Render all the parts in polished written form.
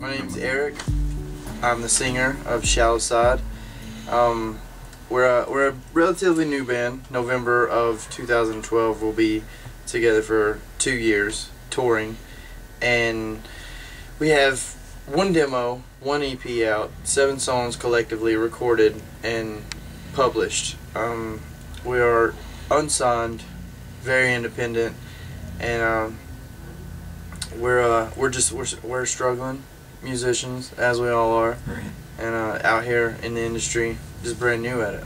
My name's Eric. I'm the singer of Shallow Side. We're a relatively new band. November of 2012 we'll be together for 2 years touring, and we have one demo, one EP out, 7 songs collectively recorded and published. We are unsigned, very independent, and we're struggling musicians, as we all are, right. And out here in the industry, just brand new at it.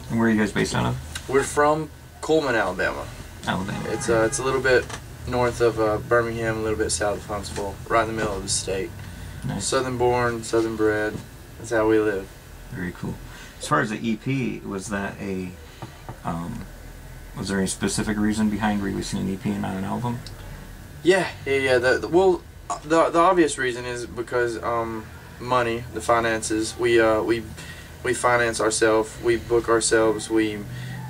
And where are you guys based out of? We're from Coleman, Alabama. Alabama. It's a little bit north of Birmingham, a little bit south of Huntsville, right in the middle of the state. Nice. Southern born, southern bred. That's how we live. Very cool. As far as the EP, was that a was there any specific reason behind releasing an EP and not an album? Yeah. The obvious reason is because money, the finances. We finance ourselves. We book ourselves. We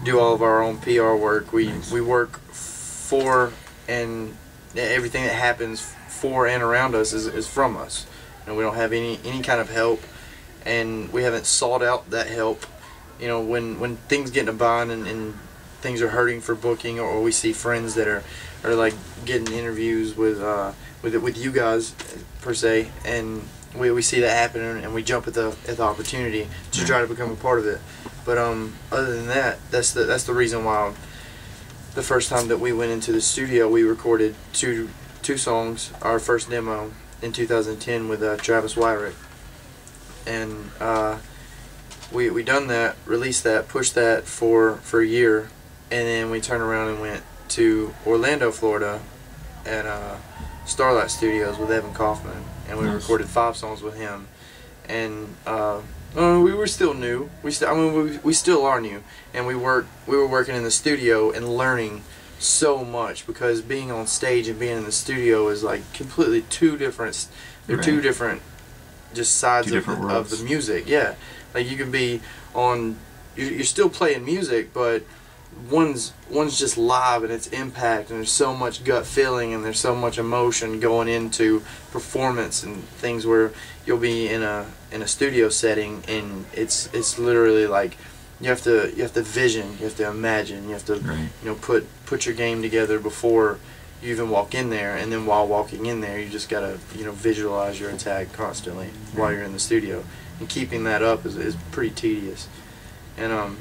do all of our own PR work. Nice. We work for, and everything that happens for and around us is from us. You know, we don't have any kind of help, and we haven't sought out that help. You know, when things get in a bind and things are hurting for booking, or we see friends that are like getting interviews with you guys per se, and we see that happening, and we jump at the opportunity to try to become a part of it. But other than that, that's the reason why the first time that we went into the studio, we recorded two songs, our first demo in 2010 with Travis Wyrick, and we done that, released that, pushed that for a year, and then we turned around and went to Orlando, Florida, at Starlight Studios with Evan Kaufman, and we recorded 5 songs with him. And we were still new. We still are new, and we were working in the studio and learning so much, because being on stage and being in the studio is like completely two different. They're two different just sides of the music. Yeah, like you can be on. You're still playing music, but one's just live, and it's impact, and there's so much gut feeling, and there's so much emotion going into performance and things, where you'll be in a studio setting, and it's literally like you have to vision, you have to imagine, you have to you know put your game together before you even walk in there, and then while walking in there you just gotta visualize your attack constantly while you're in the studio, and keeping that up is pretty tedious. And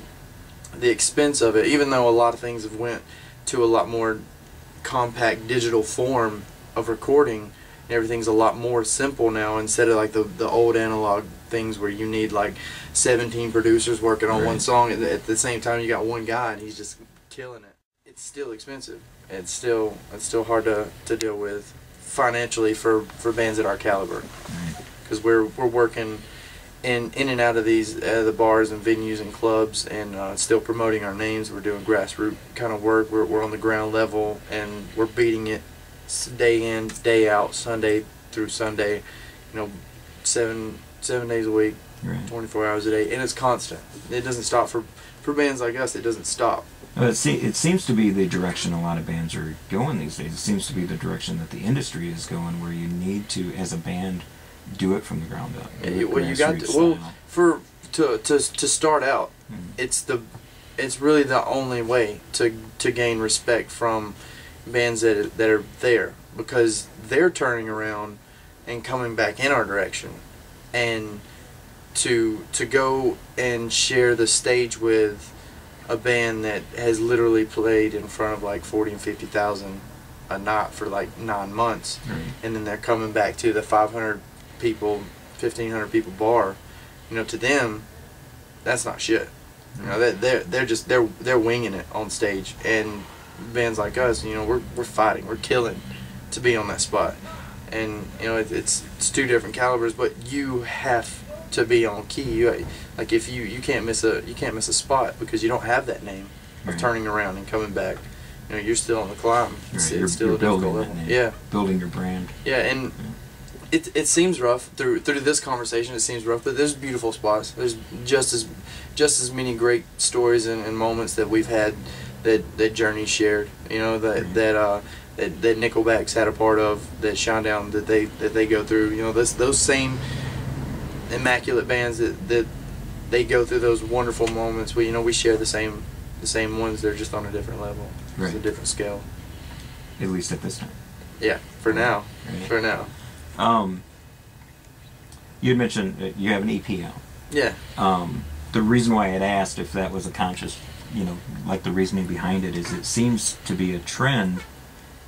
the expense of it, even though a lot of things have went to a lot more compact digital form of recording, and everything's a lot more simple now, instead of like the old analog things where you need like 17 producers working on one song at the same time. You got one guy and he's just killing it. It's still expensive. It's still hard to deal with financially for bands at our caliber, because we're working in and out of these the bars and venues and clubs, and still promoting our names. We're doing grassroots kind of work. We're on the ground level, and we're beating it day in, day out, Sunday through Sunday. 7 days a week, 24 hours a day, and it's constant. It doesn't stop for bands like us. It doesn't stop. It seems to be the direction a lot of bands are going these days. It seems to be the direction that the industry is going, where you need to, as a band, do it from the ground up. Well, you got to start out. It's really the only way to gain respect from bands that are there, because they're turning around and coming back in our direction, and to go and share the stage with a band that has literally played in front of like 40 and 50,000 a night for like 9 months, and then they're coming back to the 500 people, 1,500 people bar. To them, that's not shit. They're winging it on stage, and bands like us, we're fighting, we're killing to be on that spot. And it's two different calibers, but you have to be on key. Like if you can't miss a spot, because you don't have that name of turning around and coming back. You're still on the climb. It's still a difficult level. Yeah, building your brand. Yeah, and it seems rough through this conversation. It seems rough, but there's beautiful spots. There's just as many great stories and moments that we've had, that Journey shared. That that Nickelback's had a part of, that Shinedown that they go through. You know, those same immaculate bands that they go through those wonderful moments. We share the same ones. They're just on a different level. Right. It's a different scale. At least at this time. Yeah, for now. Right. For now. You had mentioned you have an EP out. Yeah. The reason why I had asked if that was a conscious, like the reasoning behind it is it seems to be a trend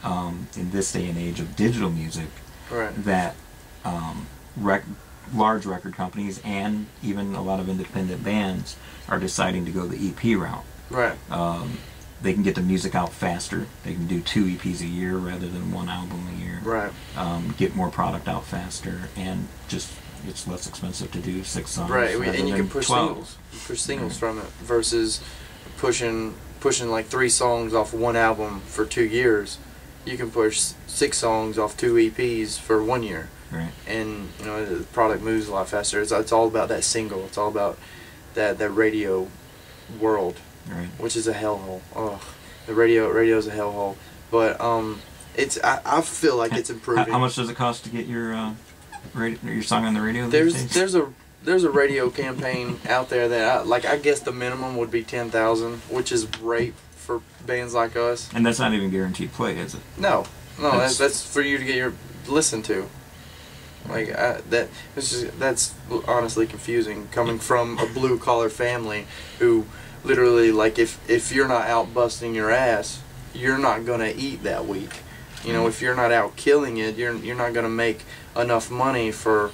in this day and age of digital music, right, that large record companies and even a lot of independent bands are deciding to go the EP route. Right. They can get the music out faster. They can do 2 EPs a year rather than 1 album a year. Right. Get more product out faster, and just it's less expensive to do 6 songs. Right, rather and you than can push 12. singles. You push singles from it versus pushing like 3 songs off 1 album for 2 years. You can push 6 songs off 2 EPs for 1 year. Right. And the product moves a lot faster. It's all about that single. It's all about that radio world. Right. Which is a hellhole. Oh, the radio's a hellhole. But I feel like it's improving. How much does it cost to get your song on the radio these days? There's a radio campaign out there that I guess the minimum would be 10,000, which is great for bands like us. And that's not even guaranteed play, is it? No, that's for you to get your listen to. That's honestly confusing coming from a blue collar family who literally, like, if you're not out busting your ass, you're not gonna eat that week. If you're not out killing it, you're not gonna make enough money for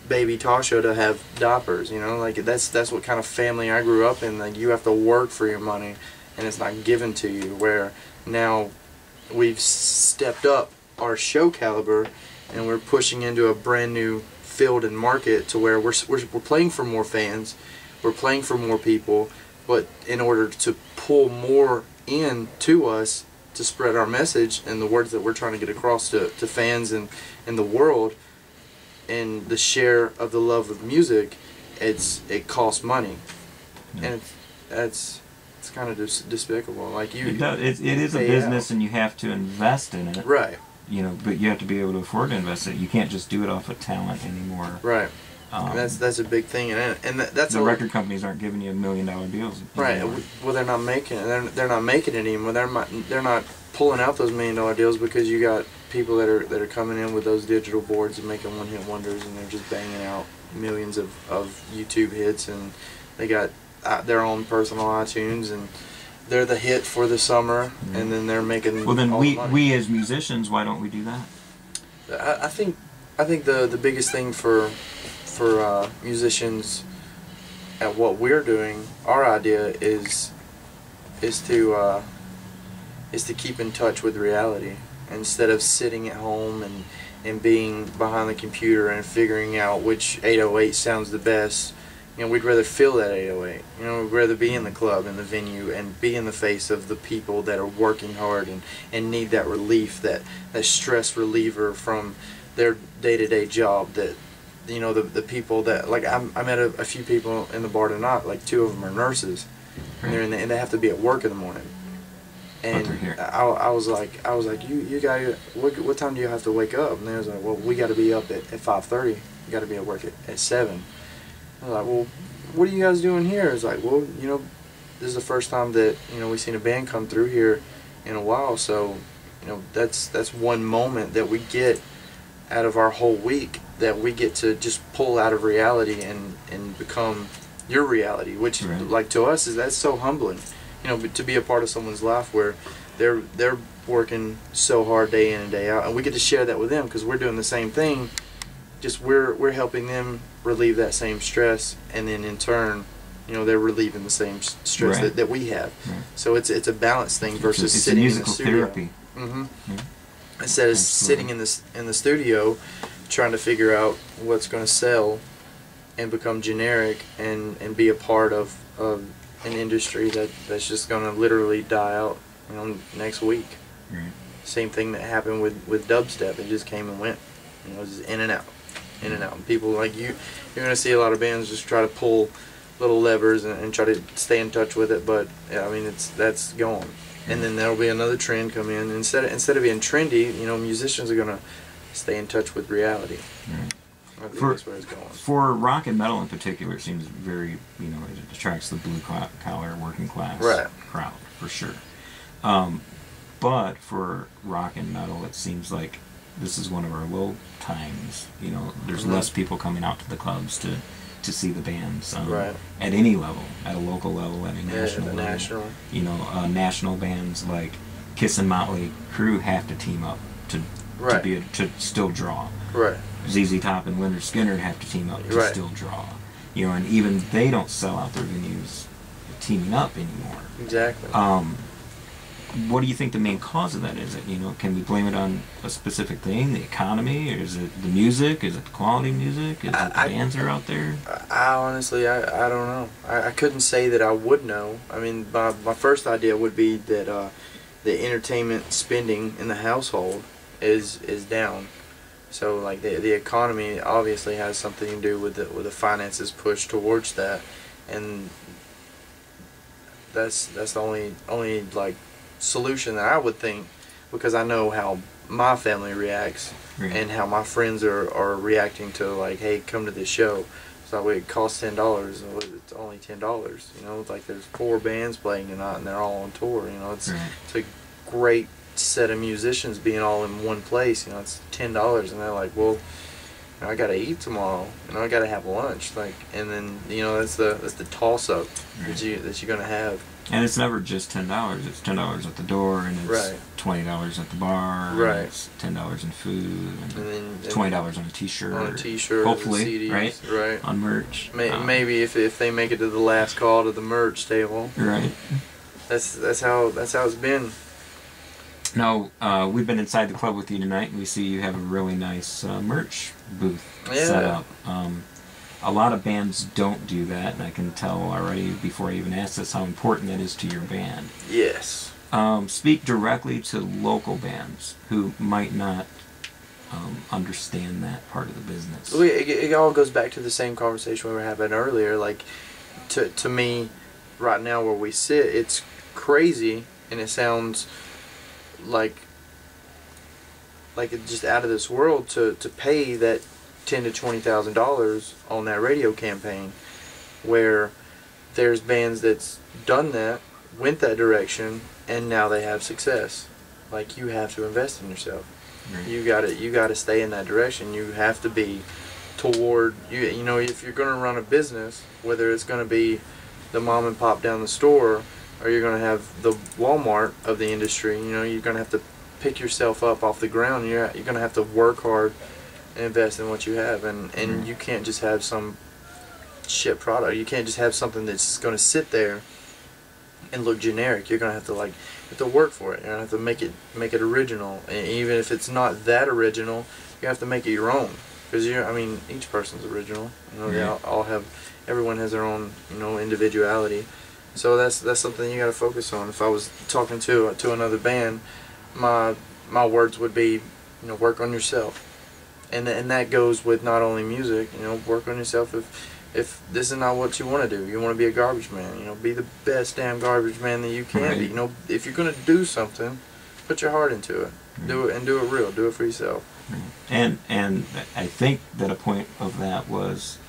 baby Tasha to have diapers. That's what kind of family I grew up in. Like, you have to work for your money and it's not given to you. Where now we've stepped up our show caliber and we're pushing into a brand new field and market to where we're playing for more fans, we're playing for more people, but in order to pull more in to us to spread our message and the words that we're trying to get across to fans and the world, and the share of the love of music, it costs money. Yeah. And it's kind of despicable. Like it is a business, and you have to invest in it. Right. But you have to be able to afford to invest in it. You can't just do it off of talent anymore. Right. And that's a big thing, and that's the record companies aren't giving you $1 million deals. Right. Well, they're not making it. They're not making it anymore. They're not pulling out those $1 million deals because you got people that are coming in with those digital boards and making one-hit wonders, and they're just banging out millions of YouTube hits, and they got their own personal iTunes, and they're the hit for the summer, and then they're making. Well, then all the money. we as musicians, why don't we do that? I think the biggest thing for musicians at what we're doing, our idea is to keep in touch with reality instead of sitting at home and being behind the computer and figuring out which 808 sounds the best. We'd rather feel that 808. We'd rather be in the club, in the venue, and be in the face of the people that are working hard and need that relief, that stress reliever from their day-to-day job. That the people that, like, I met a few people in the bar tonight. Like, 2 of them are nurses, and and they have to be at work in the morning. And I was like, you guys, what time do you have to wake up? And they was like, well, we got to be up at 5:30. You got to be at work at 7. I was like, well, what are you guys doing here? It's like, well, this is the first time that we've seen a band come through here in a while. So, that's one moment that we get out of our whole week that we get to just pull out of reality and become your reality, which, like, to us that's so humbling. To be a part of someone's life where they're working so hard day in and day out, and we get to share that with them because we're doing the same thing. Just we're helping them relieve that same stress, and then in turn, they're relieving the same stress that we have. Right. So it's a balance thing versus it's sitting a musical in the studio. Therapy. Instead of sitting in the studio, trying to figure out what's going to sell, and become generic and be a part of an industry that's just going to literally die out, next week. Right. Same thing that happened with dubstep. It just came and went. It was just in and out. And people like you're going to see a lot of bands just try to pull little levers and try to stay in touch with it, but I mean that's gone. and then there'll be another trend come in. Instead of being trendy, you know, musicians are gonna stay in touch with reality. Right. I think that's where it's going. For rock and metal in particular, it seems very, you know, it attracts the blue collar working class crowd for sure. But for rock and metal, it seems like this is one of our low times. You know, there's less people coming out to the clubs to see the bands at any level, at a local level, at a national level. National. You know, national bands like Kiss and Motley Crue have to team up to still draw. Right. ZZ Top and Lynyrd Skynyrd have to team up to still draw. You know, and even they don't sell out their venues teaming up anymore. Exactly. What do you think the main cause of that is? It, you know, can we blame it on a specific thing, the economy, or is it the music? Is it the quality of music? Is it the bands that are out there? I honestly, I don't know. I couldn't say that I would know. I mean, my first idea would be that the entertainment spending in the household is down. So like the economy obviously has something to do with the finances push towards that, and that's the only like solution that I would think, because I know how my family reacts and how my friends are reacting to, like, hey, come to this show. So it costs $10. It's only $10. You know, it's like there's 4 bands playing tonight and they're all on tour. You know, it's a great set of musicians being all in one place. You know, it's $10, and they're like, well, you know, I gotta eat tomorrow. You know, I gotta have lunch. Like, and then, you know, that's the toss up that you're gonna have. And it's never just $10. It's $10 at the door, and it's $20 at the bar. And it's $10 in food, and then $20 on a T-shirt. On a T-shirt, hopefully, CDs, right? On merch. Maybe if they make it to the last call to the merch table. Right. That's how it's been. Now, we've been inside the club with you tonight, and we see you have a really nice merch booth set up. A lot of bands don't do that, and I can tell already before I even ask this how important that is to your band. Yes. Speak directly to local bands who might not understand that part of the business. Well, it all goes back to the same conversation we were having earlier. Like, to me, right now where we sit, it's crazy, and it sounds like it's just out of this world to pay that $10,000 to $20,000 on that radio campaign, where there's bands that's done that, went that direction, and now they have success. Like, you have to invest in yourself. Right. You gotta stay in that direction. You have to be toward you know, if you're gonna run a business, whether it's gonna be the mom and pop down the store, or you're gonna have the Walmart of the industry, you know, you're gonna have to pick yourself up off the ground. You're gonna have to work hard and invest in what you have, and you can't just have some shit product. You can't just have something that's going to sit there and look generic. You're going to have to work for it. You're going to have to make it original, and even if it's not that original, you have to make it your own, because each person's original. You know, they all have, everyone has their own, you know, individuality. So that's something you got to focus on. If I was talking to another band, my words would be, you know, work on yourself. And that goes with not only music, you know, work on yourself. If this is not what you want to do, you want to be a garbage man, you know, be the best damn garbage man that you can be. You know, if you're going to do something, put your heart into it. Do it, and do it real. Do it for yourself. And I think that a point of that was,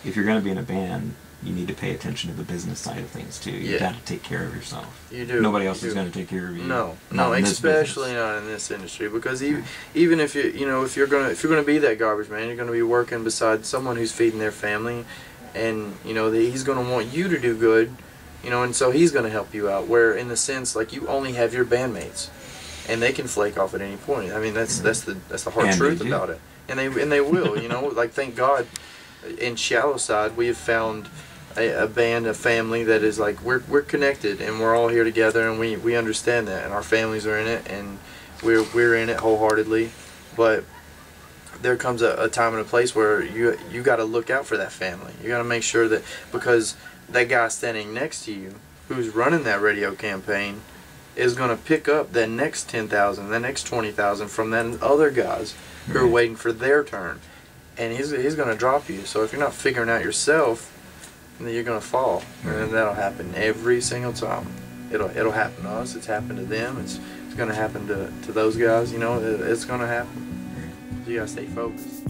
if you're going to be in a band, you need to pay attention to the business side of things too. You got to take care of yourself. You do. Nobody else is going to take care of you. No, especially not in this industry, because even if you're gonna be that garbage man, you're gonna be working beside someone who's feeding their family, and you know he's gonna want you to do good, you know, and so he's gonna help you out. Where in the sense, like, you only have your bandmates, and they can flake off at any point. I mean, that's the hard truth about it, and they will. You know, like, thank God, in Shallow Side we have found a band, a family that is like, we're connected, and we're all here together, and we understand that, and our families are in it, and we're in it wholeheartedly. But there comes a time and a place where you got to look out for that family. You got to make sure that, because that guy standing next to you who's running that radio campaign is going to pick up that next 10,000, that next 20,000 from that other guys who are waiting for their turn, and he's going to drop you. So if you're not figuring out yourself, then you're going to fall, and that'll happen every single time. it'll happen to us. It's happened to them. It's gonna happen to those guys. You know, it's gonna happen. So you gotta stay focused.